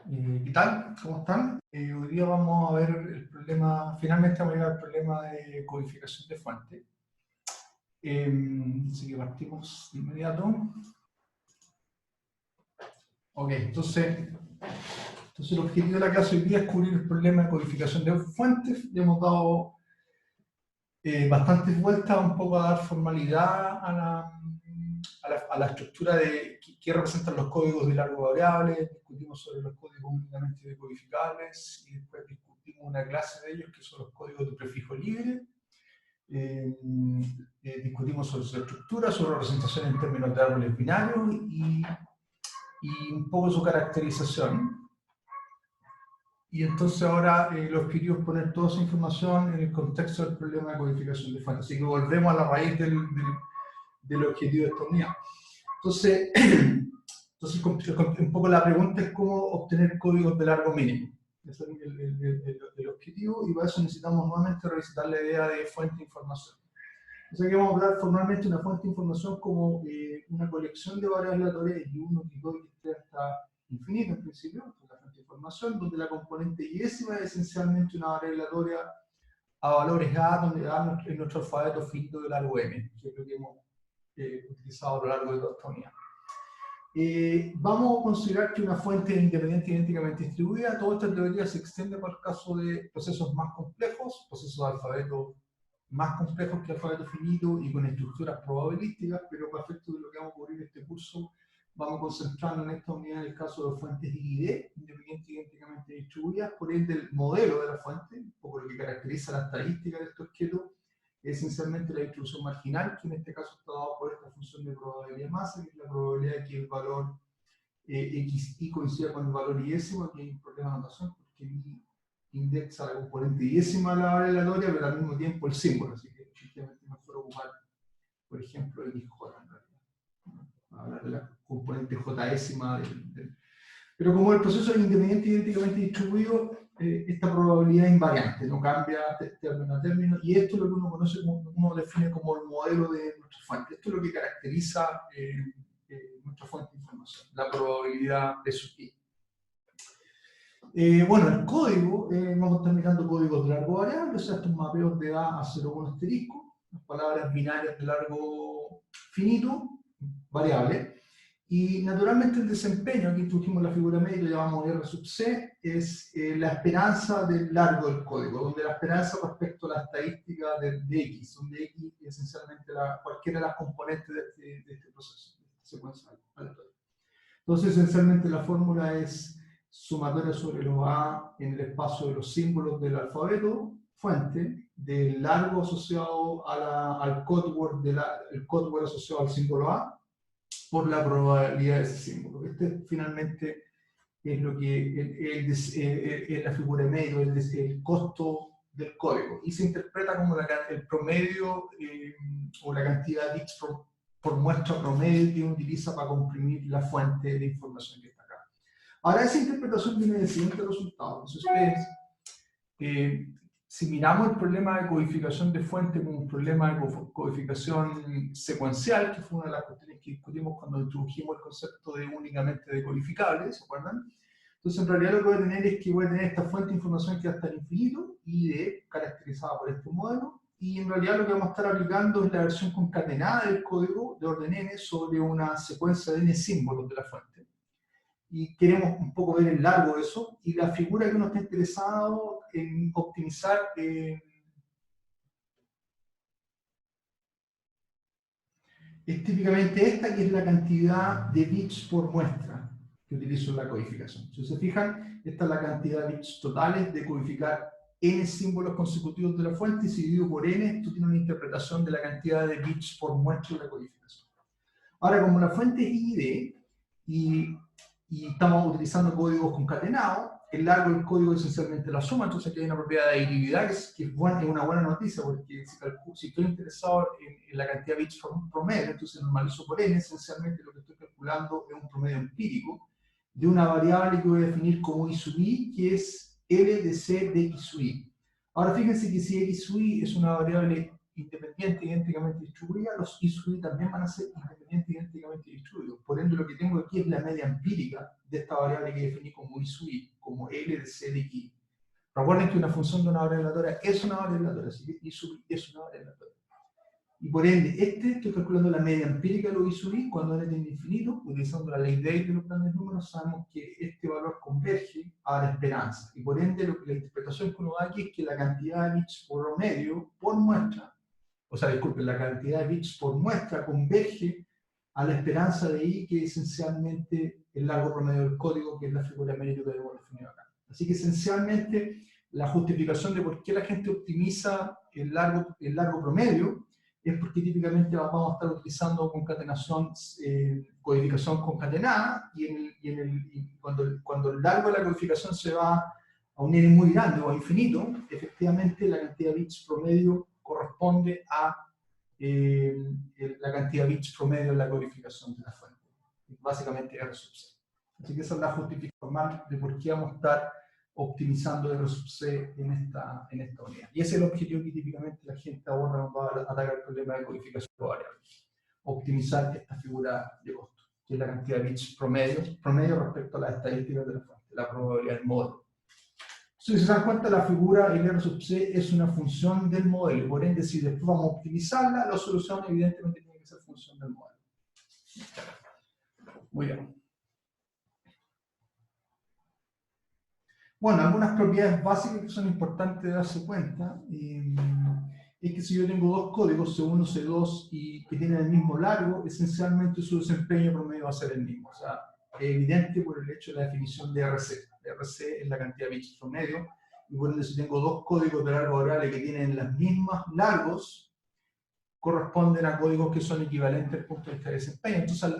¿Qué tal? ¿Cómo están? Hoy día vamos a ver el problema, finalmente vamos a llegar al problema de codificación de fuente. Así que partimos de inmediato. Ok, entonces el objetivo de la clase hoy día es cubrir el problema de codificación de fuentes. Le hemos dado bastantes vueltas un poco a dar formalidad a la estructura de qué representan los códigos de largo variable, discutimos sobre los códigos únicamente decodificables y después discutimos una clase de ellos que son los códigos de prefijo libre. Discutimos sobre su estructura, su representación en términos de árboles binarios y un poco su caracterización. Y entonces ahora el objetivo es poner toda esa información en el contexto del problema de codificación de fuentes. Así que volvemos a la raíz del objetivo de esta unidad. Entonces, un poco la pregunta es cómo obtener códigos de largo mínimo. Ese es el objetivo, y para eso necesitamos nuevamente revisitar la idea de fuente de información. Entonces aquí vamos a hablar formalmente de una fuente de información como una colección de variables aleatorias y 1, y 2, y 3 hasta infinito en principio, una fuente de información donde la componente yésima es esencialmente una variable aleatoria a valores A, donde A es nuestro alfabeto finito de largo m, que es lo que hemos utilizado a lo largo de toda esta unidad. Vamos a considerar que una fuente es independiente idénticamente distribuida. Toda esta teoría se extiende para el caso de procesos más complejos, procesos de alfabeto más complejos que alfabeto finito y con estructuras probabilísticas, pero para efectos de lo que vamos a cubrir en este curso, vamos a concentrarnos en esta unidad en el caso de fuentes ID, independientes idénticamente distribuidas. Por ende, el modelo de la fuente, un poco lo que caracteriza la estadística de estos objetos, es esencialmente la distribución marginal, que en este caso está dado por esta función de probabilidad de masa, que es la probabilidad de que el valor xi coincida con el valor yésimo. Aquí hay un problema de notación, porque mi indexa la componente yésima de la variable aleatoria, pero al mismo tiempo el símbolo, así que efectivamente mejor ocupar, por ejemplo, xj en realidad. Hablar de la componente jésima pero como el proceso es independiente idénticamente distribuido, esta probabilidad es invariante, no cambia de término a término, y esto es lo que uno conoce, uno define como el modelo de nuestra fuente. Esto es lo que caracteriza nuestra fuente de información, la probabilidad de su i. Bueno, el código, vamos a estar mirando códigos de largo variable, o sea, estos mapeos de A a 0 con asterisco, las palabras binarias de largo finito, variable. Y naturalmente el desempeño, aquí introdujimos la figura media, lo llamamos R sub C, es la esperanza del largo del código, donde la esperanza respecto a la estadística de X, donde X es esencialmente cualquiera de las componentes de este proceso, de esta secuencia aleatoria. Entonces, esencialmente la fórmula es sumatoria sobre los A en el espacio de los símbolos del alfabeto fuente, del largo asociado al code word, el code word asociado al símbolo A, por la probabilidad de ese símbolo. Este finalmente es lo que es la figura de medio, el costo del código, y se interpreta como el promedio o la cantidad de bits por muestra promedio que uno utiliza para comprimir la fuente de información que está acá. Ahora, esa interpretación tiene el siguiente resultado. Entonces, si miramos el problema de codificación de fuente como un problema de codificación secuencial, que fue una de las cuestiones que discutimos cuando introdujimos el concepto de únicamente decodificable, ¿se acuerdan? Entonces, en realidad lo que voy a tener es que voy a tener esta fuente de información que va a estar infinito, ID, caracterizada por este modelo, y en realidad lo que vamos a estar aplicando es la versión concatenada del código de orden n sobre una secuencia de n símbolos de la fuente. Y queremos un poco ver el largo de eso, y la figura que uno está interesado en optimizar es típicamente esta, que es la cantidad de bits por muestra que utilizo en la codificación. Si se fijan, esta es la cantidad de bits totales de codificar n símbolos consecutivos de la fuente, y si divido por n, esto tiene una interpretación de la cantidad de bits por muestra de la codificación. Ahora, como la fuente es ID, y estamos utilizando códigos concatenados, el largo del código es esencialmente la suma, entonces aquí hay una propiedad de aditividad que es una buena noticia, porque si estoy interesado en la cantidad de bits promedio, entonces normalizo por n, esencialmente lo que estoy calculando es un promedio empírico de una variable que voy a definir como i sub i, que es L de C de x sub i. Ahora fíjense que si x sub i es una variable independientes idénticamente distribuidas, los I sub I también van a ser independientes idénticamente distribuidos. Por ende, lo que tengo aquí es la media empírica de esta variable que definí como I sub I, como L de C de I. Recuerden que una función de una variable aleatoria es una variable aleatoria, así que I sub I es una variable aleatoria. Y por ende, estoy calculando la media empírica de los I sub I cuando n tiende a infinito, utilizando la ley de Hale de los grandes números, sabemos que este valor converge a la esperanza. Y por ende, la interpretación que uno da aquí es que la cantidad de bits por promedio por muestra, o sea, disculpen, la cantidad de bits por muestra converge a la esperanza de I, que es esencialmente el largo promedio del código, que es la figura de mérito que hemos definido acá. Así que esencialmente, la justificación de por qué la gente optimiza el largo promedio es porque típicamente vamos a estar utilizando concatenación, codificación concatenada, y cuando el largo de la codificación se va a un n muy grande o a infinito, efectivamente la cantidad de bits promedio corresponde a la cantidad de bits promedio en la codificación de la fuente. Básicamente R sub C. Así que esa es la justificación formal de por qué vamos a estar optimizando R sub C en esta unidad. Y ese es el objetivo que típicamente la gente ahora nos va a atacar el problema de codificación de variables. Optimizar esta figura de costo, que es la cantidad de bits promedio respecto a las estadísticas de la fuente, la probabilidad del modelo. Si se dan cuenta, la figura el R sub C es una función del modelo, por ende, si después vamos a optimizarla, la solución evidentemente tiene que ser función del modelo. Muy bien. Bueno, algunas propiedades básicas que son importantes de darse cuenta es que si yo tengo dos códigos, C1, C2, y que tienen el mismo largo, esencialmente su desempeño promedio va a ser el mismo. O sea, es evidente por el hecho de la definición de RC. RC es la cantidad de bits promedio, y por ende si tengo dos códigos de largo variable que tienen las mismas largos, corresponden a códigos que son equivalentes al punto de vista de desempeño. Entonces,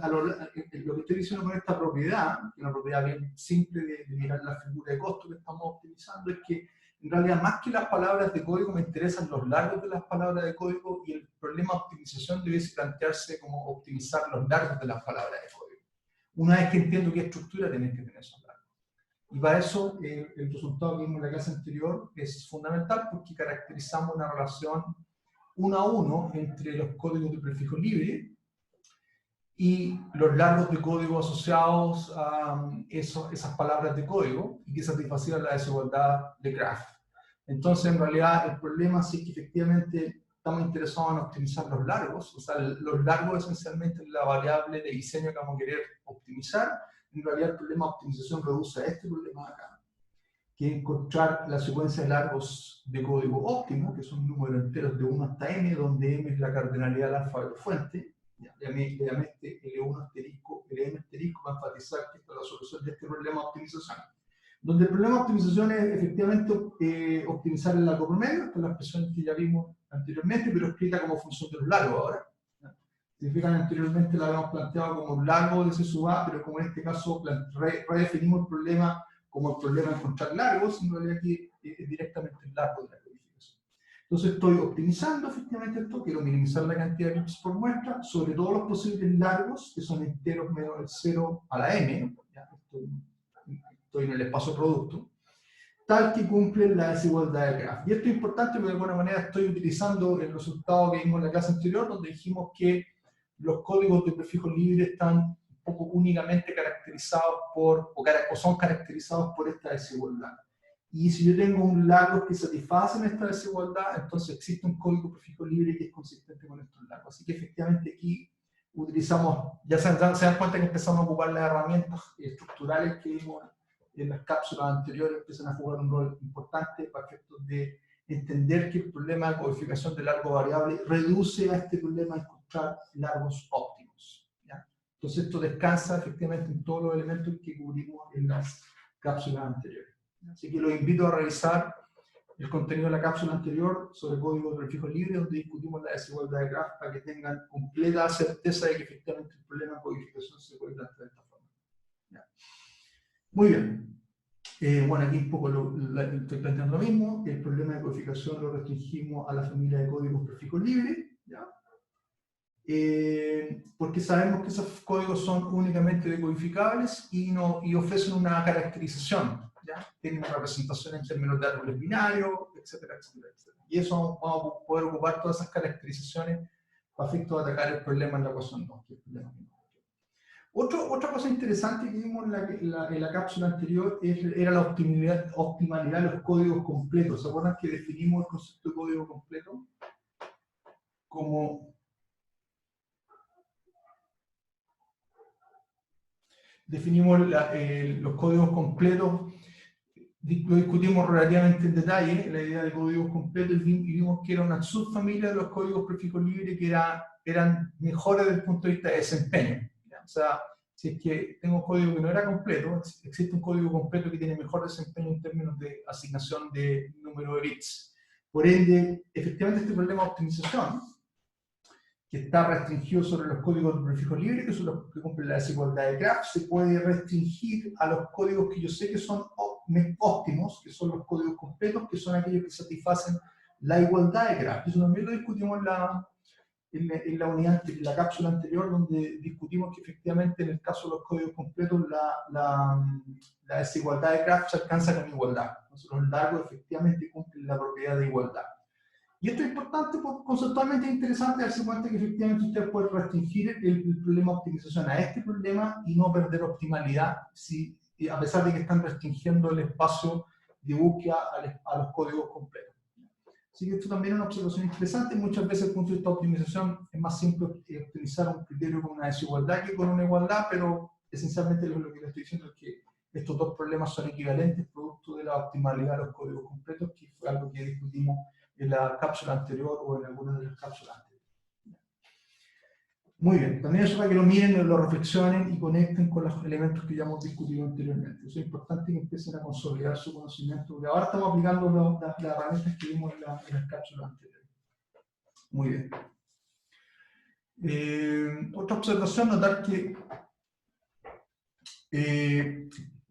lo que estoy diciendo con esta propiedad, que es una propiedad bien simple de mirar la figura de costo que estamos optimizando, es que en realidad más que las palabras de código me interesan los largos de las palabras de código, y el problema de optimización debiese plantearse como optimizar los largos de las palabras de código. Una vez que entiendo qué estructura tenés que tener esos largos. Y para eso el resultado que vimos en la clase anterior es fundamental, porque caracterizamos una relación 1 a 1 entre los códigos de prefijo libre y los largos de código asociados a esas palabras de código, y que satisfacían la desigualdad de Graph. Entonces, en realidad, el problema sí que efectivamente estamos interesados en optimizar los largos. O sea, los largos esencialmente es la variable de diseño que vamos a querer optimizar. En realidad, el problema de optimización reduce a este problema de acá, que es encontrar la secuencia de largos de código óptimo, que son números enteros de 1 hasta n, donde m es la cardinalidad del alfa de la fuente. Le llamé este L1 asterisco, Lm asterisco, para enfatizar que esta es la solución de este problema de optimización. Donde el problema de optimización es efectivamente optimizar el largo promedio, esta es la expresión que ya vimos anteriormente, pero explica como función de los largos ahora. Significan anteriormente la habíamos planteado como un largo de C sub A, pero como en este caso redefinimos el problema como el problema de encontrar largos, en realidad aquí es directamente el largo de la codificación. Entonces estoy optimizando efectivamente esto, quiero minimizar la cantidad de bits por muestra, sobre todos los posibles largos, que son enteros menos el 0 a la m, ¿ya? Estoy en el espacio producto, tal que cumplen la desigualdad de Graph. Y esto es importante porque de alguna manera estoy utilizando el resultado que vimos en la clase anterior, donde dijimos que los códigos de prefijo libre están un poco únicamente caracterizados por, o son caracterizados por esta desigualdad. Y si yo tengo un largo que satisface esta desigualdad, entonces existe un código prefijo libre que es consistente con estos largos. Así que efectivamente aquí utilizamos, ya se dan cuenta que empezamos a ocupar las herramientas estructurales que vimos en las cápsulas anteriores, empiezan a jugar un rol importante para efectos de entender que el problema de codificación de largo variable reduce a este problema de encontrar largos óptimos, ¿ya? Entonces esto descansa efectivamente en todos los elementos que cubrimos en las cápsulas anteriores. Así que los invito a revisar el contenido de la cápsula anterior sobre código de prefijo libre, donde discutimos la desigualdad de Graph, para que tengan completa certeza de que efectivamente el problema de codificación se puede plantear de esta forma, ¿ya? Muy bien. Bueno, aquí un poco estoy planteando lo mismo. El problema de codificación lo restringimos a la familia de códigos prefijo libre, ¿ya? porque sabemos que esos códigos son únicamente decodificables y ofrecen una caracterización, ¿ya? Tienen una representación en términos de árboles binarios, etcétera, etcétera, etcétera. Y eso vamos a poder ocupar todas esas caracterizaciones para efecto de atacar el problema en la ecuación 2, que es el problema que no. Otra cosa interesante que vimos en la cápsula anterior era la optimalidad de los códigos completos. ¿Se acuerdan que definimos el concepto de código completo como... Definimos los códigos completos, lo discutimos relativamente en detalle, la idea de códigos completos, y vimos que era una subfamilia de los códigos prefijos libres que eran mejores desde el punto de vista de desempeño. ¿Ya? O sea, si es que tengo un código que no era completo, existe un código completo que tiene mejor desempeño en términos de asignación de número de bits. Por ende, efectivamente este problema de optimización, que está restringido sobre los códigos de prefijo libre, que son los que cumplen la desigualdad de Graph, se puede restringir a los códigos que yo sé que son óptimos, que son los códigos completos, que son aquellos que satisfacen la igualdad de Graph. Eso también lo discutimos en la cápsula anterior, donde discutimos que efectivamente en el caso de los códigos completos la desigualdad de Graph se alcanza con igualdad. Entonces los largos efectivamente cumplen la propiedad de igualdad. Y esto es importante, conceptualmente interesante, darse cuenta que efectivamente usted puede restringir el problema de optimización a este problema y no perder optimalidad, a pesar de que están restringiendo el espacio de búsqueda a los códigos completos. Así que esto también es una observación interesante. Muchas veces, desde el punto de vista de optimización, es más simple utilizar un criterio con una desigualdad que con una igualdad, pero esencialmente lo que le estoy diciendo es que estos dos problemas son equivalentes, producto de la optimalidad de los códigos completos, que fue algo que discutimos en la cápsula anterior o en alguna de las cápsulas anteriores. Muy bien, también eso para que lo miren, lo reflexionen y conecten con los elementos que ya hemos discutido anteriormente. Eso es importante que empiecen a consolidar su conocimiento, porque ahora estamos aplicando las herramientas que vimos en las cápsulas anteriores. Muy bien. Otra observación, notar que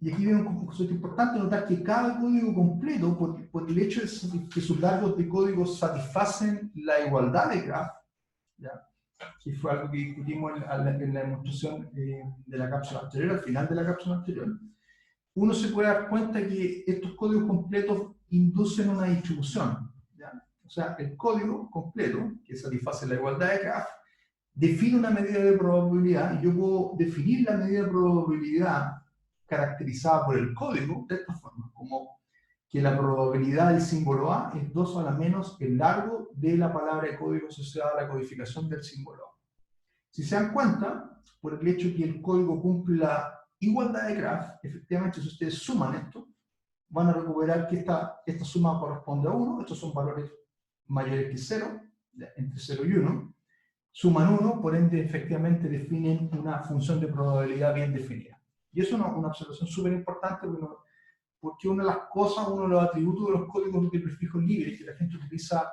y aquí viene un concepto importante, notar que cada código completo, por el hecho de que sus largos de código satisfacen la igualdad de Graph, ¿ya? Que fue algo que discutimos en la demostración de la cápsula anterior, al final de la cápsula anterior, uno se puede dar cuenta que estos códigos completos inducen una distribución, ¿ya? O sea, el código completo, que satisface la igualdad de Graph, define una medida de probabilidad, y yo puedo definir la medida de probabilidad caracterizada por el código de esta forma, como que la probabilidad del símbolo A es 2 a la menos el largo de la palabra de código asociada a la codificación del símbolo A. Si se dan cuenta, por el hecho que el código cumple la igualdad de Graph, efectivamente si ustedes suman esto, van a recuperar que esta suma corresponde a 1, estos son valores mayores que 0, entre 0 y 1, suman 1, por ende efectivamente definen una función de probabilidad bien definida. Y eso es una observación súper importante porque una de las cosas, uno de los atributos de los códigos de prefijos libres que la gente utiliza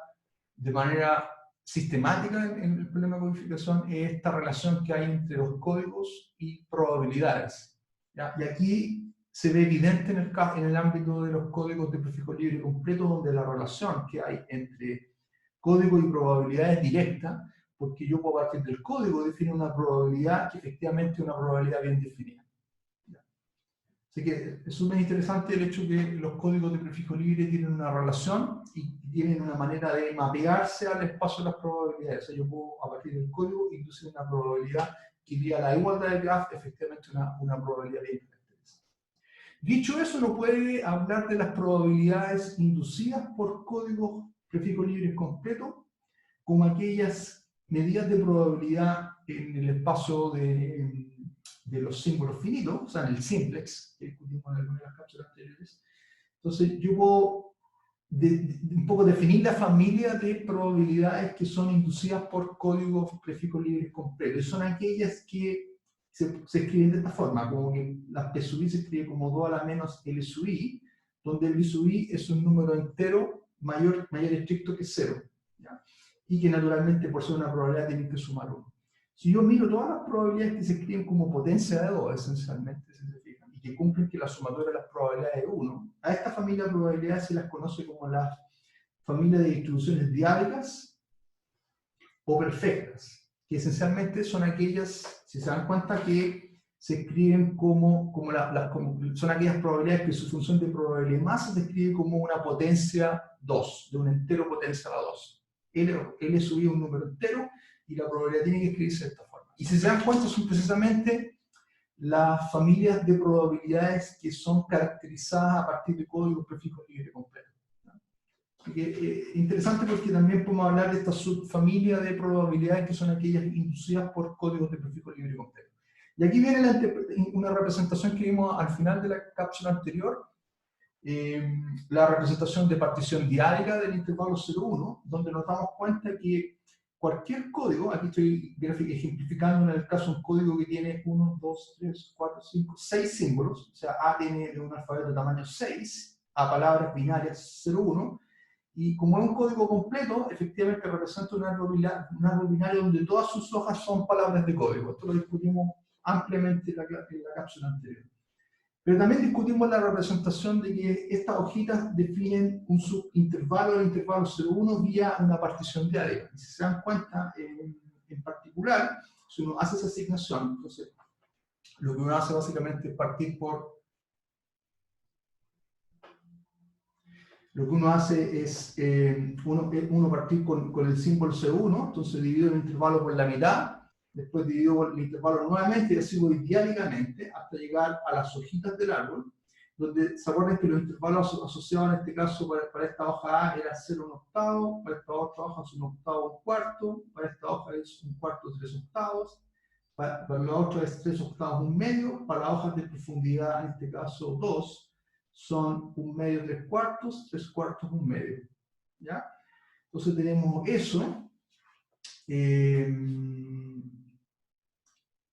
de manera sistemática en el problema de codificación es esta relación que hay entre los códigos y probabilidades. ¿Ya? Y aquí se ve evidente en el ámbito de los códigos de prefijo libre completo, donde la relación que hay entre código y probabilidad es directa, porque yo puedo partir del código definir una probabilidad que efectivamente es una probabilidad bien definida. Así que es súper interesante el hecho que los códigos de prefijo libre tienen una relación y tienen una manera de mapearse al espacio de las probabilidades. O sea, yo puedo, a partir del código, inducir una probabilidad que iría a la igualdad de Graph, efectivamente una probabilidad bien caracterizada. Dicho eso, uno puede hablar de las probabilidades inducidas por códigos prefijo libres completos como aquellas medidas de probabilidad en el espacio de los símbolos finitos, o sea, en el simplex, que discutimos en algunas de las cápsulas anteriores. Entonces, yo puedo un poco definir la familia de probabilidades que son inducidas por códigos prefijos libres completos. Y son aquellas que se escriben de esta forma, como que la P sub i se escribe como 2 a la menos L sub i, donde L sub i es un número entero mayor estricto que 0. ¿Ya? Y que naturalmente, por ser una probabilidad, tienen que sumar 1. Si yo miro todas las probabilidades que se escriben como potencia de 2, esencialmente, si se fijan, y que cumplen que la sumatoria de las probabilidades es 1, a esta familia de probabilidades se las conoce como la familia de distribuciones diádicas o perfectas, que esencialmente son aquellas, si se dan cuenta, que se escriben son aquellas probabilidades que su función de probabilidad de masa se escribe como una potencia 2, de un entero potencia a la 2. L subido un número entero y la probabilidad tiene que escribirse de esta forma. Y si se dan cuenta, son precisamente las familias de probabilidades que son caracterizadas a partir de códigos prefijos libre completo. Interesante porque también podemos hablar de esta subfamilia de probabilidades que son aquellas inducidas por códigos de prefijo libre completo. Y aquí viene una representación que vimos al final de la cápsula anterior, la representación de partición diárica del intervalo 0,1, donde nos damos cuenta que cualquier código, aquí estoy ejemplificando en el caso un código que tiene 1, 2, 3, 4, 5, 6 símbolos, o sea, A tiene un alfabeto de tamaño 6, a palabras binarias 0,1, y como es un código completo, efectivamente representa un árbol binario donde todas sus hojas son palabras de código. Esto lo discutimos ampliamente en la cápsula anterior. Pero también discutimos la representación de que estas hojitas definen un subintervalo del intervalo 0,1 vía una partición diárica. Y si se dan cuenta, en particular, si uno hace esa asignación, entonces lo que uno hace básicamente es partir por... Lo que uno hace es, uno partir con el símbolo 0,1, entonces divido el intervalo por la mitad, después divido el intervalo nuevamente y así voy diálicamente hasta llegar a las hojitas del árbol, donde se acuerdan que los intervalos asociados en este caso para esta hoja A era 0,1/8, para esta otra hoja es 1/8, 1/4, para esta hoja es 1/4, 3/8, para la otra es 3/8, 1/2, para las hojas de profundidad, en este caso 2, son 1/2, 3/4, 3/4, 1/2. ¿Ya? Entonces tenemos eso.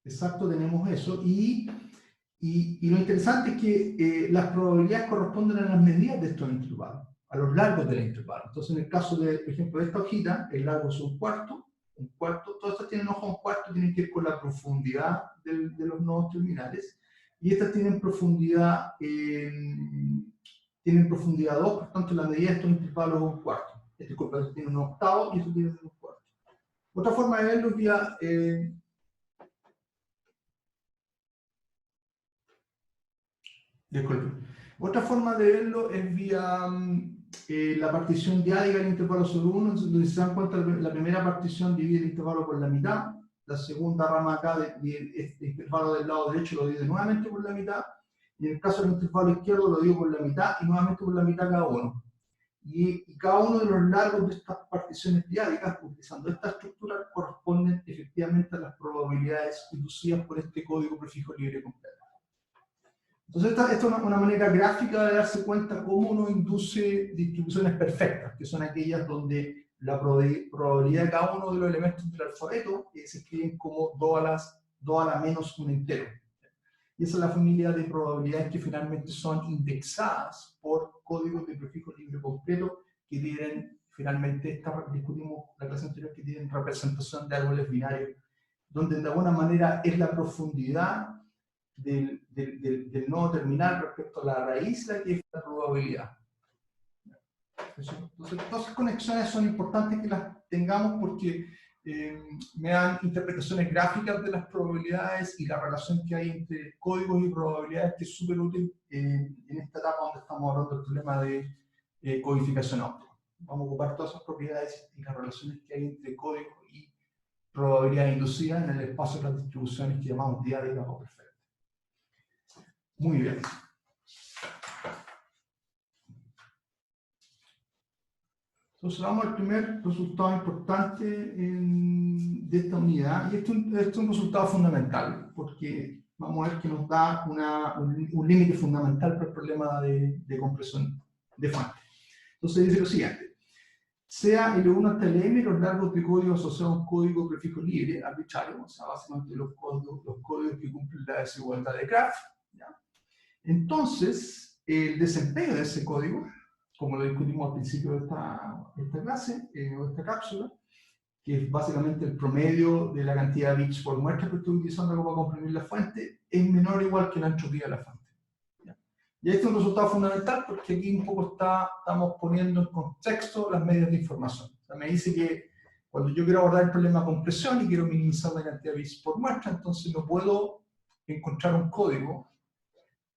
Exacto, tenemos eso. Y lo interesante es que las probabilidades corresponden a las medidas de estos intervalos, a los largos del intervalo. Entonces, en el caso de, por ejemplo, de esta hojita, el largo es 1/4, todas estas tienen hoja 1/4, tienen que ir con la profundidad de los nodos terminales. Y estas tienen profundidad 2, por tanto la medida de estos intervalos es 1/4. Disculpa, esto tiene 1/8 y esto tiene 1/4. Otra forma de verlo es vía... disculpe. Otra forma de verlo es vía la partición diárica del intervalo 0,1, donde se dan cuenta la primera partición divide el intervalo por la mitad, la segunda rama acá este intervalo del lado derecho lo divide nuevamente por la mitad, y en el caso del intervalo izquierdo lo divido por la mitad y nuevamente por la mitad cada uno. Y cada uno de los largos de estas particiones diáricas, utilizando esta estructura, corresponden efectivamente a las probabilidades inducidas por este código prefijo libre completo. Entonces esta es una manera gráfica de darse cuenta cómo uno induce distribuciones perfectas, que son aquellas donde la probabilidad de cada uno de los elementos del alfabeto se escriben como 2 a la menos un entero. Y esa es la familia de probabilidades que finalmente son indexadas por códigos de prefijo libre completo que tienen, finalmente, discutimos la clase anterior, que tienen representación de árboles binarios, donde de alguna manera es la profundidad del nodo terminal respecto a la raíz la que es la probabilidad. Entonces, todas esas conexiones son importantes que las tengamos porque me dan interpretaciones gráficas de las probabilidades y la relación que hay entre códigos y probabilidades, que es súper útil en esta etapa donde estamos hablando del problema de codificación óptima. Vamos a ocupar todas esas propiedades y las relaciones que hay entre código y probabilidad inducida en el espacio de las distribuciones que llamamos diádicas o perfectas. Muy bien. Entonces vamos al primer resultado importante de esta unidad, y esto es un resultado fundamental, porque vamos a ver que nos da un límite fundamental para el problema de compresión de fuente. Entonces dice lo siguiente: sea L1 hasta Lm los largos de código asociados a un código prefijo libre, arbitrario, o sea, básicamente los códigos que cumplen la desigualdad de Graph. ¿Ya? Entonces, el desempeño de ese código, como lo discutimos al principio de esta clase, o esta cápsula, que es básicamente el promedio de la cantidad de bits por muestra que estoy utilizando para comprimir la fuente, es menor o igual que la entropía de la fuente. ¿Ya? Y este es un resultado fundamental porque aquí un poco estamos poniendo en contexto las medidas de información. O sea, me dice que Cuando yo quiero abordar el problema de compresión y quiero minimizar la cantidad de bits por muestra, entonces no puedo encontrar un código,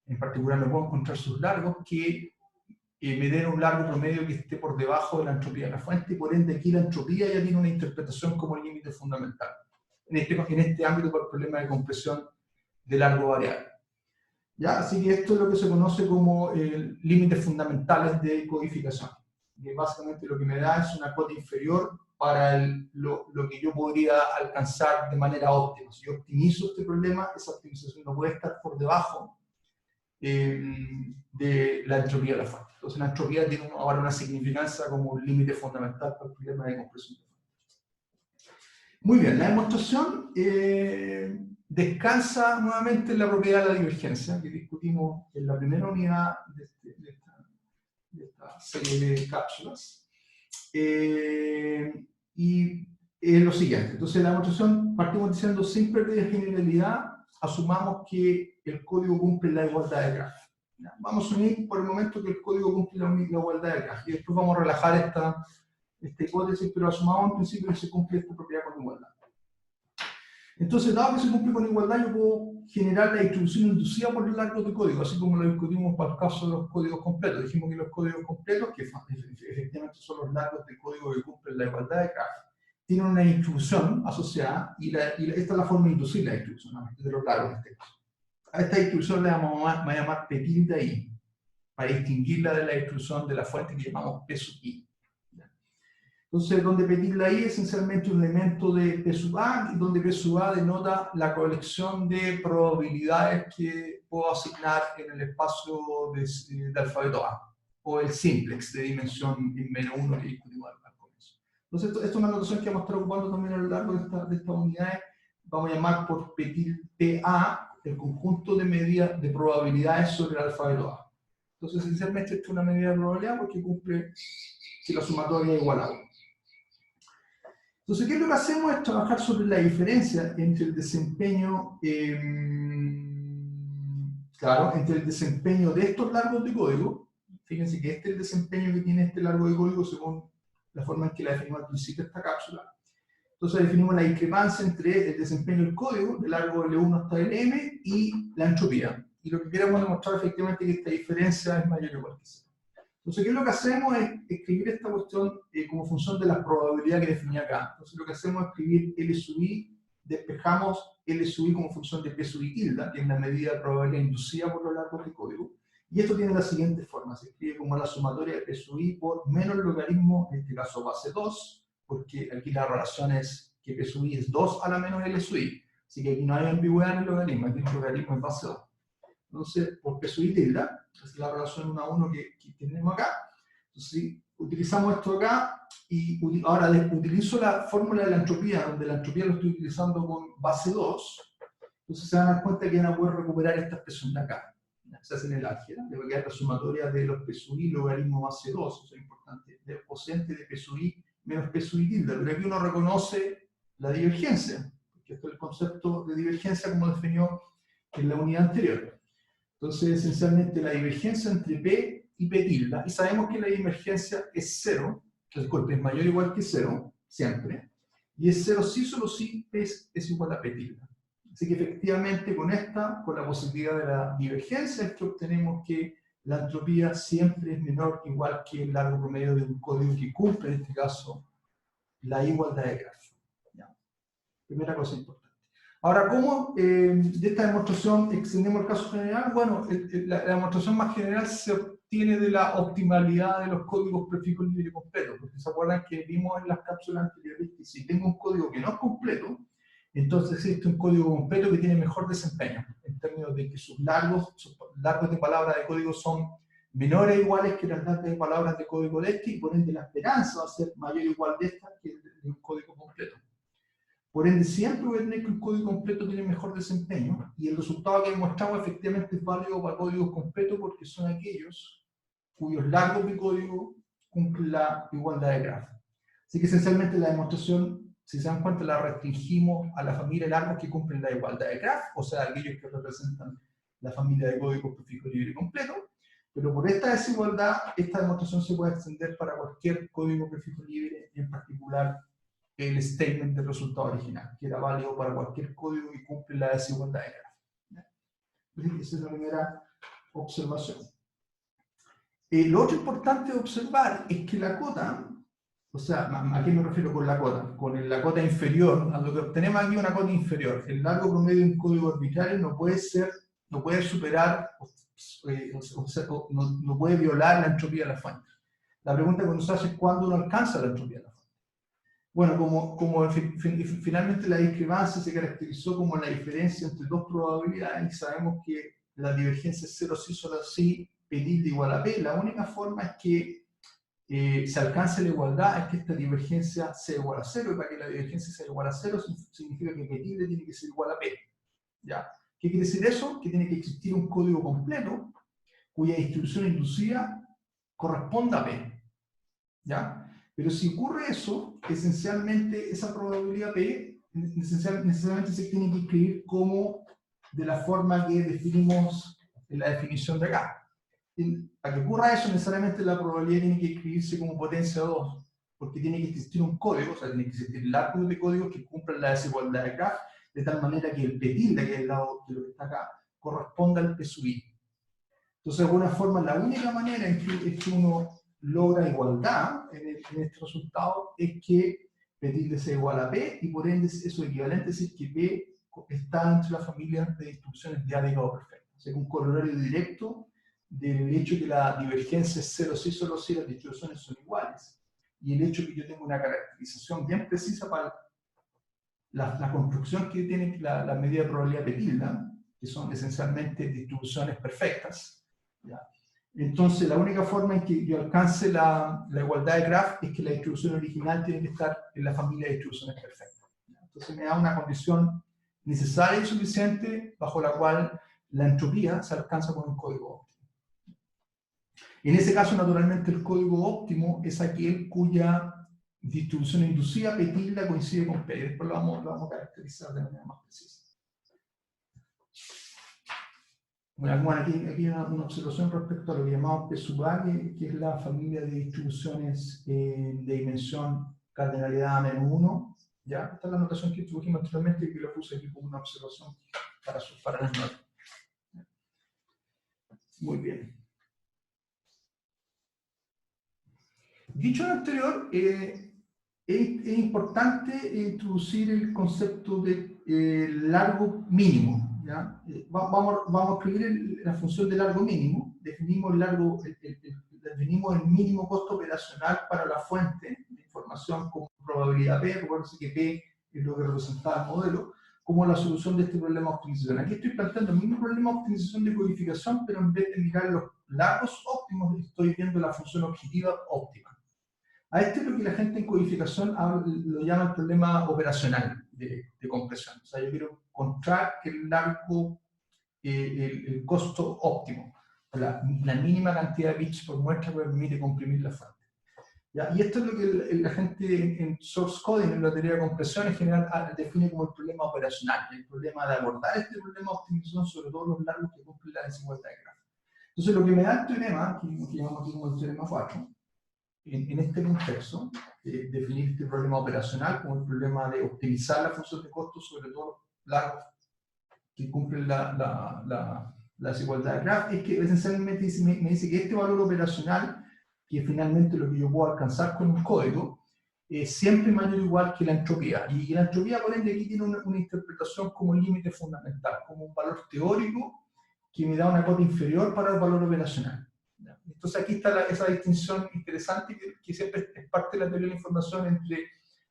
en particular no puedo encontrar sus largos, que me den un largo promedio que esté por debajo de la entropía de la fuente, y por ende aquí la entropía ya tiene una interpretación como el límite fundamental. En este ámbito por el problema de compresión de largo variable. ¿Ya? Así que esto es lo que se conoce como límites fundamentales de codificación. Que básicamente lo que me da es una cota inferior para lo que yo podría alcanzar de manera óptima. Si yo optimizo este problema, esa optimización no puede estar por debajo de la entropía de la fuente. Entonces la entropía tiene ahora una significancia como un límite fundamental para el problema de compresión de fuente. Muy bien, la demostración descansa nuevamente en la propiedad de la divergencia, que discutimos en la primera unidad de esta serie de cápsulas. Y es lo siguiente. Entonces la demostración partimos diciendo, sin pérdida de generalidad, asumamos que el código cumple la igualdad de Graf. Vamos a asumir por el momento que el código cumple la igualdad de Graf. Y después vamos a relajar esta hipótesis, pero asumamos en principio que se cumple esta propiedad con igualdad. Entonces, dado que se cumple con igualdad, yo puedo generar la distribución inducida por los largos de código, así como lo discutimos para el caso de los códigos completos. Dijimos que los códigos completos, que efectivamente son los largos de código que cumplen la igualdad de Graf, tienen una distribución asociada, y esta es la forma de inducir la distribución, de los largos en este caso. A esta distribución le vamos a llamar P tilde I, para distinguirla de la distribución de la fuente que llamamos P sub I. Entonces, donde P tilde I es esencialmente un elemento de P sub A, y donde P sub A denota la colección de probabilidades que puedo asignar en el espacio de alfabeto A, o el simplex de dimensión -1 que discutimos al comienzo. Entonces, esto es una notación que vamos a estar ocupando también a lo largo de estas unidades. Vamos a llamar por P tilde A el conjunto de medidas de probabilidades sobre el alfabeto A. Entonces, esencialmente, esto es una medida de probabilidad porque cumple si la sumatoria es igual a 1. Entonces, ¿qué es lo que hacemos? Es trabajar sobre la diferencia entre el desempeño, entre el desempeño de estos largos de código. Fíjense que este es el desempeño que tiene este largo de código según la forma en que la definimos al principio de esta cápsula. Entonces definimos la discrepancia entre el desempeño del código, del largo L1 hasta Lm, y la entropía. Y lo que queremos demostrar efectivamente es que esta diferencia es mayor o igual que 0. Entonces, ¿qué es lo que hacemos? Es escribir esta cuestión como función de la probabilidad que definí acá. Entonces, lo que hacemos es escribir L sub I, despejamos L sub I como función de P sub I tilde, que es la medida de probabilidad inducida por los largos de código. Y esto tiene la siguiente forma: se escribe como la sumatoria de P sub I por menos logaritmo, en este caso base 2, porque aquí la relación es que P sub I es 2 a la menos L sub I. Así que aquí no hay ambigüedad en el logaritmo, aquí el logaritmo es base 2. Entonces, por P sub I tilde, es la relación 1 a 1 que tenemos acá. Entonces, si utilizamos esto acá, y ahora utilizo la fórmula de la entropía, donde la entropía lo estoy utilizando con base 2, entonces se van a dar cuenta que van a poder recuperar esta expresión de acá. Se hace en el álgebra, le va a quedar la sumatoria de los P sub I logaritmo base 2, eso es importante, del cociente de P sub I menos P sub I tilde. Pero aquí uno reconoce la divergencia, porque esto es el concepto de divergencia como definió en la unidad anterior. Entonces, esencialmente, la divergencia entre P y P tilde, y sabemos que la divergencia es 0, disculpe, es mayor o igual que 0, siempre, y es 0 si solo si P es igual a P tilde. Así que efectivamente, con la posibilidad de la divergencia, es que obtenemos que la entropía siempre es menor o igual que el largo promedio de un código que cumple, en este caso, la igualdad de Graf. Primera cosa importante. Ahora, ¿cómo de esta demostración extendemos el caso general? Bueno, la demostración más general se obtiene de la optimalidad de los códigos prefijos libre y completos, porque se acuerdan que vimos en las cápsulas anteriores que si tengo un código que no es completo, entonces existe un código completo que tiene mejor desempeño, en términos de que sus largos de palabras de código son menores o iguales que las largas de palabras de código de este, y por ende la esperanza va a ser mayor o igual de esta que de un código completo. Por ende, siempre voy a tener que un código completo tiene mejor desempeño, y el resultado que mostramos efectivamente es válido para códigos completos porque son aquellos cuyos largos de código cumplen la igualdad de Graf. Así que esencialmente la demostración, si se dan cuenta, la restringimos a la familia de largos que cumplen la igualdad de Graf, o sea, aquellos que representan la familia de códigos prefijo libre y completo. Pero por esta desigualdad, esta demostración se puede extender para cualquier código prefijo libre, y en particular el statement del resultado original, que era válido para cualquier código y cumple la desigualdad de grafo. Esa es la primera observación. Lo otro importante de observar es que la cota, o sea, ¿a qué me refiero con la cota? Con la cota inferior, a lo que obtenemos aquí una cota inferior. El largo promedio de un código arbitrario no puede superar, no puede violar la entropía de la fuente. La pregunta que nos hace es ¿cuándo uno alcanza la entropía de la fuente? Bueno, finalmente la discrepancia se caracterizó como la diferencia entre dos probabilidades y sabemos que la divergencia es 0 sí, solo sí, P igual a P. La única forma es que se alcance la igualdad es que esta divergencia sea igual a 0, y para que la divergencia sea igual a 0 significa que P tiene que ser igual a P. ¿Ya? ¿Qué quiere decir eso? Que tiene que existir un código completo cuya distribución inducida corresponda a P. ¿Ya? Pero si ocurre eso, esencialmente esa probabilidad P necesariamente se tiene que escribir como de la forma que definimos en la definición de acá. Para que ocurra eso, necesariamente la probabilidad tiene que escribirse como potencia 2, porque tiene que existir un código, o sea, tiene que existir el árbol de códigos que cumplan la desigualdad de acá, de tal manera que el P tilde, que es el lado de lo que está acá, corresponda al P sub I. Entonces, de alguna forma, la única manera en que uno logra igualdad en este resultado es que P tilde sea igual a P, y por ende eso equivalente a decir que P está entre las familias de distribuciones de A de grado perfecto. O sea, un corolario directo del hecho que la divergencia es 0 sí, solo si las distribuciones son iguales, y el hecho que yo tengo una caracterización bien precisa para la construcción que tiene la medida de probabilidad P tilde, que son esencialmente distribuciones perfectas, ¿ya? Entonces, la única forma en que yo alcance la igualdad de graph es que la distribución original tiene que estar en la familia de distribuciones perfectas. Entonces, me da una condición necesaria y suficiente bajo la cual la entropía se alcanza con un código óptimo. En ese caso, naturalmente, el código óptimo es aquel cuya distribución inducida P tilde coincide con P. Y después lo vamos a caracterizar de manera más precisa. Bueno, aquí hay una observación respecto a lo que llamamos P sub A, que es la familia de distribuciones de dimensión cardinalidad -1. ¿Ya? Esta es la notación que introdujimos anteriormente y que lo puse aquí como una observación para las notas. Muy bien. Dicho lo anterior, es importante introducir el concepto de largo mínimo. ¿Ya? Vamos a escribir la función de largo mínimo. Definimos el mínimo costo operacional para la fuente de información con probabilidad P. Recuerden que P es lo que representaba el modelo, como la solución de este problema de optimización. Aquí estoy planteando el mismo problema de optimización de codificación, pero en vez de mirar los largos óptimos, estoy viendo la función objetiva óptima. A esto es lo que la gente en codificación lo llama el problema operacional de compresión. O sea, yo quiero encontrar el costo óptimo, la mínima cantidad de bits por muestra que me permite comprimir la fuente. ¿Ya? Y esto es lo que la gente en source coding, en la teoría de compresión, en general define como el problema operacional, el problema de abordar este problema de optimización sobre todo los largos que cumplen la desigualdad de grafo. Entonces, lo que me da el teorema, que llamamos aquí como el teorema 4, en este contexto, definir este problema operacional como el problema de optimizar la función de costos sobre todo largos que cumplen la desigualdad de graph, es que esencialmente me dice que este valor operacional, que es finalmente lo que yo puedo alcanzar con un código, es siempre mayor o igual que la entropía. Y la entropía, por ende, aquí tiene una interpretación como límite fundamental, como un valor teórico que me da una cota inferior para el valor operacional. Entonces aquí está esa distinción interesante que siempre es parte de la teoría de la información entre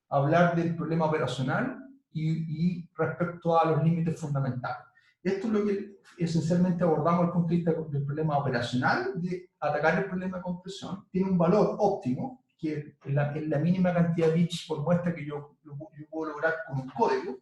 hablar del problema operacional y respecto a los límites fundamentales. Esto es lo que esencialmente abordamos desde el punto de vista del problema operacional, de atacar el problema de compresión. Tiene un valor óptimo, que es la mínima cantidad de bits por muestra que yo puedo lograr con un código.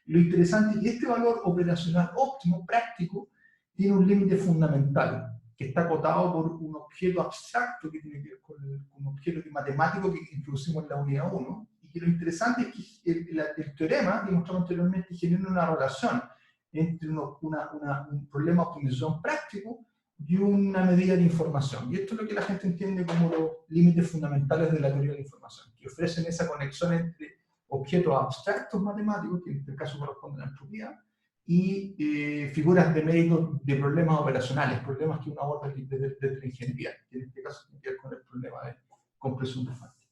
Y lo interesante es que este valor operacional óptimo, práctico, tiene un límite fundamental, que está acotado por un objeto abstracto que tiene que ver con un objeto matemático que introducimos en la unidad 1. Y que lo interesante es que el teorema que mostramos anteriormente genera una relación entre un problema de optimización práctico y una medida de información. Y esto es lo que la gente entiende como los límites fundamentales de la teoría de la información, que ofrecen esa conexión entre objetos abstractos matemáticos, que en este caso corresponden a la entropía, y figuras de mérito de problemas operacionales, problemas que uno aborda desde la ingeniería, que en este caso tiene que ver con el problema de compresión de Fante.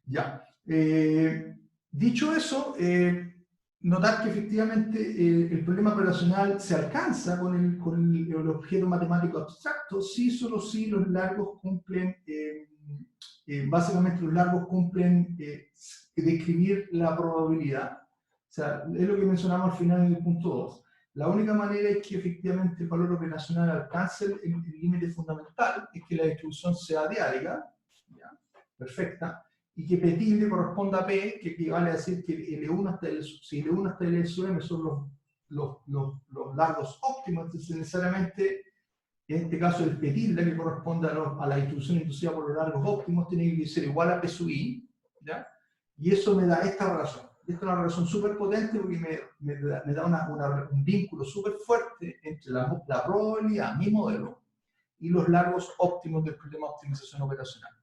Ya. Dicho eso, notar que efectivamente el problema operacional se alcanza con el objeto matemático abstracto solo si los largos cumplen, básicamente los largos cumplen describir la probabilidad. O sea, es lo que mencionamos al final en el punto 2. La única manera es que efectivamente el valor operacional alcance el límite fundamental, es que la distribución sea diárica, ¿ya? Perfecta, y que P tilde corresponda a P, que equivale a decir que L1 hasta L, si L1 hasta L sub m son los largos óptimos, entonces necesariamente, en este caso el P tilde, que corresponde a la distribución inducida por los largos óptimos, tiene que ser igual a P sub I, ¿ya? Y eso me da esta relación. Esta es una relación súper potente porque me da un vínculo súper fuerte entre la probabilidad, mi modelo, y los largos óptimos del problema de optimización operacional.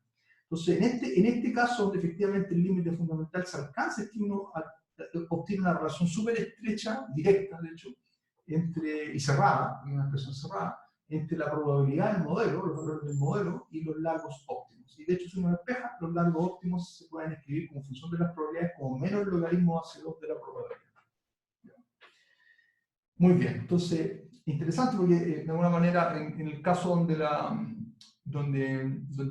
Entonces, en este caso, donde efectivamente el límite fundamental se alcanza, es que uno obtiene una relación súper estrecha, directa, de hecho, y cerrada, una expresión cerrada, entre la probabilidad del modelo, los valores del modelo, y los largos óptimos. Y de hecho, si uno despeja, los largos óptimos se pueden escribir como función de las probabilidades como menos logaritmo AC2 de la probabilidad. Muy bien, entonces, interesante porque de alguna manera, en el caso donde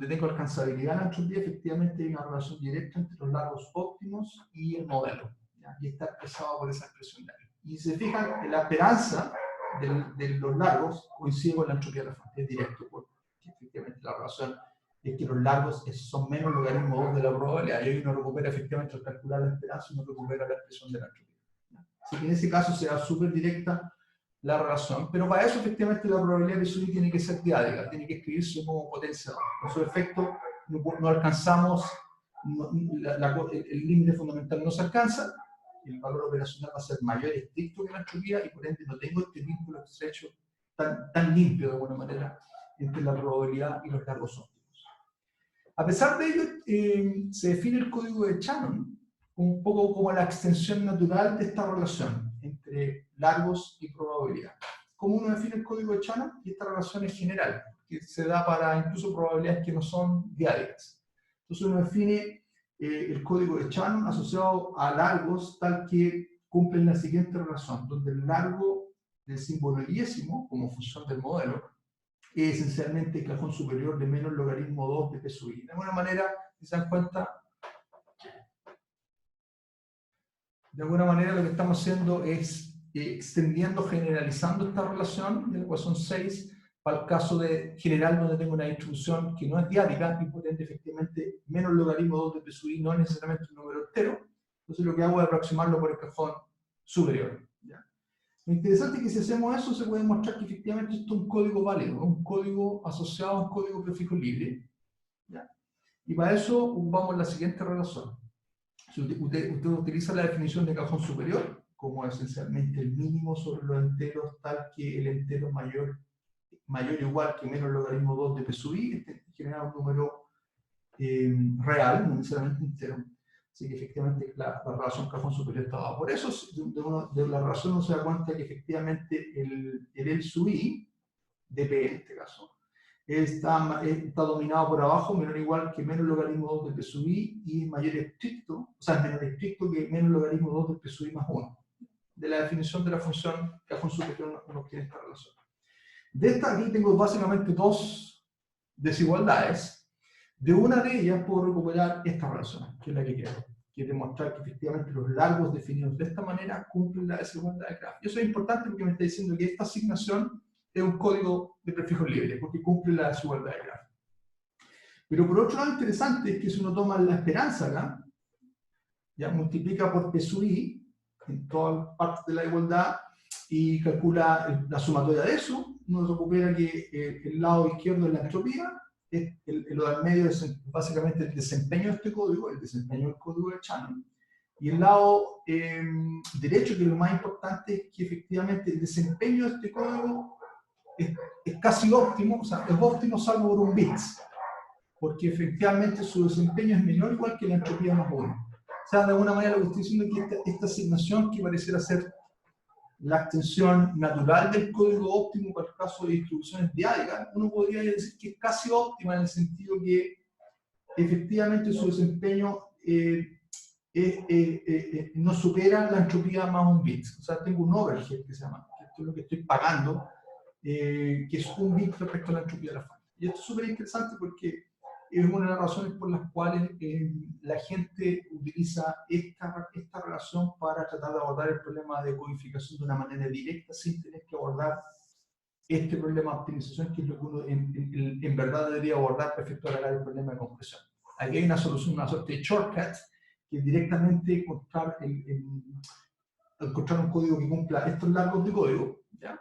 tengo alcanzabilidad en la entropía, efectivamente hay una relación directa entre los largos óptimos y el modelo, ¿ya? Y está expresado por esa expresión de ahí. Y si se fijan, la esperanza de los largos coincide con la entropía de la fuente, es directo, porque efectivamente la relación es que los largos son menos logaritmo 2 de la probabilidad, y ahí uno recupera efectivamente al calcular la esperanza, uno recupera la expresión de la entropía. Así que en ese caso será súper directa la relación, pero para eso efectivamente la probabilidad de subir tiene que ser diádica, tiene que escribirse como potencia 2. Con su efecto no alcanzamos, el límite fundamental no se alcanza, el valor operacional va a ser mayor y estricto que la entropía, y por ende no tengo este vínculo estrecho tan limpio de alguna manera entre la probabilidad y los largos óptimos. A pesar de ello, se define el código de Shannon un poco como la extensión natural de esta relación entre largos y probabilidad. ¿Cómo uno define el código de Shannon? Y esta relación es general, que se da para incluso probabilidades que no son diádicas. Entonces uno define el código de Shannon asociado a largos tal que cumplen la siguiente relación, donde el largo del símbolo ilésimo, como función del modelo, es esencialmente el cajón superior de menos logaritmo 2 de P sub I. De alguna manera, si se dan cuenta, de alguna manera lo que estamos haciendo es extendiendo, generalizando esta relación de la ecuación 6 para el caso general donde tengo una distribución que no es diádica y por ende efectivamente menos logaritmo 2 de P sub I no es necesariamente un número entero. Entonces lo que hago es aproximarlo por el cajón superior. ¿Ya? Lo interesante es que si hacemos eso se puede mostrar que efectivamente esto es un código válido, un código asociado a un código prefijo libre. ¿Ya? Y para eso ocupamos la siguiente relación. Si usted utiliza la definición de cajón superior como esencialmente el mínimo sobre los enteros tal que el entero mayor o igual que menos logaritmo 2 de P sub I, genera un número real, no necesariamente entero. Así que efectivamente la relación cajón superior está dada. Por eso, de la relación uno se da cuenta que efectivamente el L sub I, de P en este caso, está dominado por abajo, menor o igual que menos logaritmo 2 de P sub I, y es mayor estricto, o sea, es menor estricto que menos logaritmo 2 de P sub I más 1. De la definición de la función cajón superior uno obtiene esta relación. De esta aquí tengo básicamente dos desigualdades. De una de ellas puedo recuperar esta relación, que es la que quiero, que es demostrar que efectivamente los largos definidos de esta manera cumplen la desigualdad de Graf. Y eso es importante porque me está diciendo que esta asignación es un código de prefijos libres, porque cumple la desigualdad de Graf. Pero por otro lado, interesante es que si uno toma la esperanza acá, ya multiplica por P sub I en todas partes de la igualdad y calcula la sumatoria de eso, uno recupera que el lado izquierdo es la entropía, lo del medio es básicamente el desempeño de este código, el desempeño del código de Shannon, y el lado derecho, que es lo más importante, es que efectivamente el desempeño de este código es casi óptimo, o sea, es óptimo salvo por un bit, porque efectivamente su desempeño es menor o igual que la entropía más 1. sea, de alguna manera lo que estoy diciendo es que esta asignación que pareciera ser la extensión natural del código óptimo para el caso de distribuciones diádicas, uno podría decir que es casi óptima en el sentido que efectivamente su desempeño no supera la entropía más un bit. O sea, tengo un overhead que se llama, que esto es lo que estoy pagando, que es un bit respecto a la entropía de la fuente. Y esto es súper interesante porque es una de las razones por las cuales la gente utiliza esta relación para tratar de abordar el problema de codificación de una manera directa sin tener que abordar este problema de optimización, que es lo que uno en verdad debería abordar para efectuar el problema de compresión. Aquí hay una solución, una suerte de shortcut, que es directamente encontrar un código que cumpla estos largos de código, ¿ya?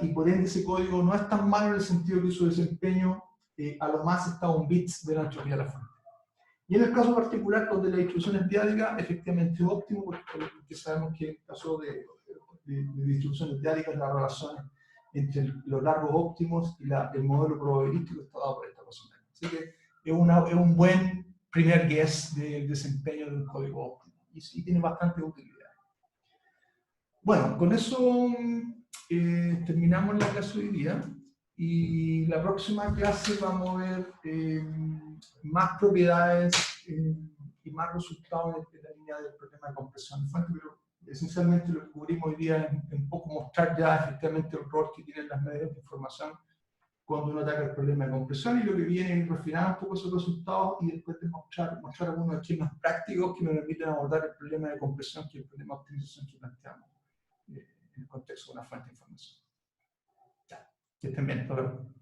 Y por ende ese código no es tan malo en el sentido que su desempeño a lo más está a un bits de la entropía de la fuente. Y en el caso particular, donde la distribución es diádica, efectivamente es óptimo, porque sabemos que en el caso de distribuciones diádicas, las relaciones entre los largos óptimos y el modelo probabilístico está dado por esta razón. Así que es un buen primer guess del desempeño de un código óptimo y tiene bastante utilidad. Bueno, con eso terminamos la clase de hoy día. Y la próxima clase vamos a ver más propiedades y más resultados en la línea del problema de compresión de fuente, pero esencialmente lo que cubrimos hoy día es un poco mostrar ya efectivamente el rol que tienen las medidas de información cuando uno ataca el problema de compresión, y lo que viene es refinar un poco esos resultados y después de mostrar algunos esquemas prácticos que nos permiten abordar el problema de compresión, que es el problema de optimización que planteamos en el contexto de una fuente de información. Ya, que estén bien, hasta luego.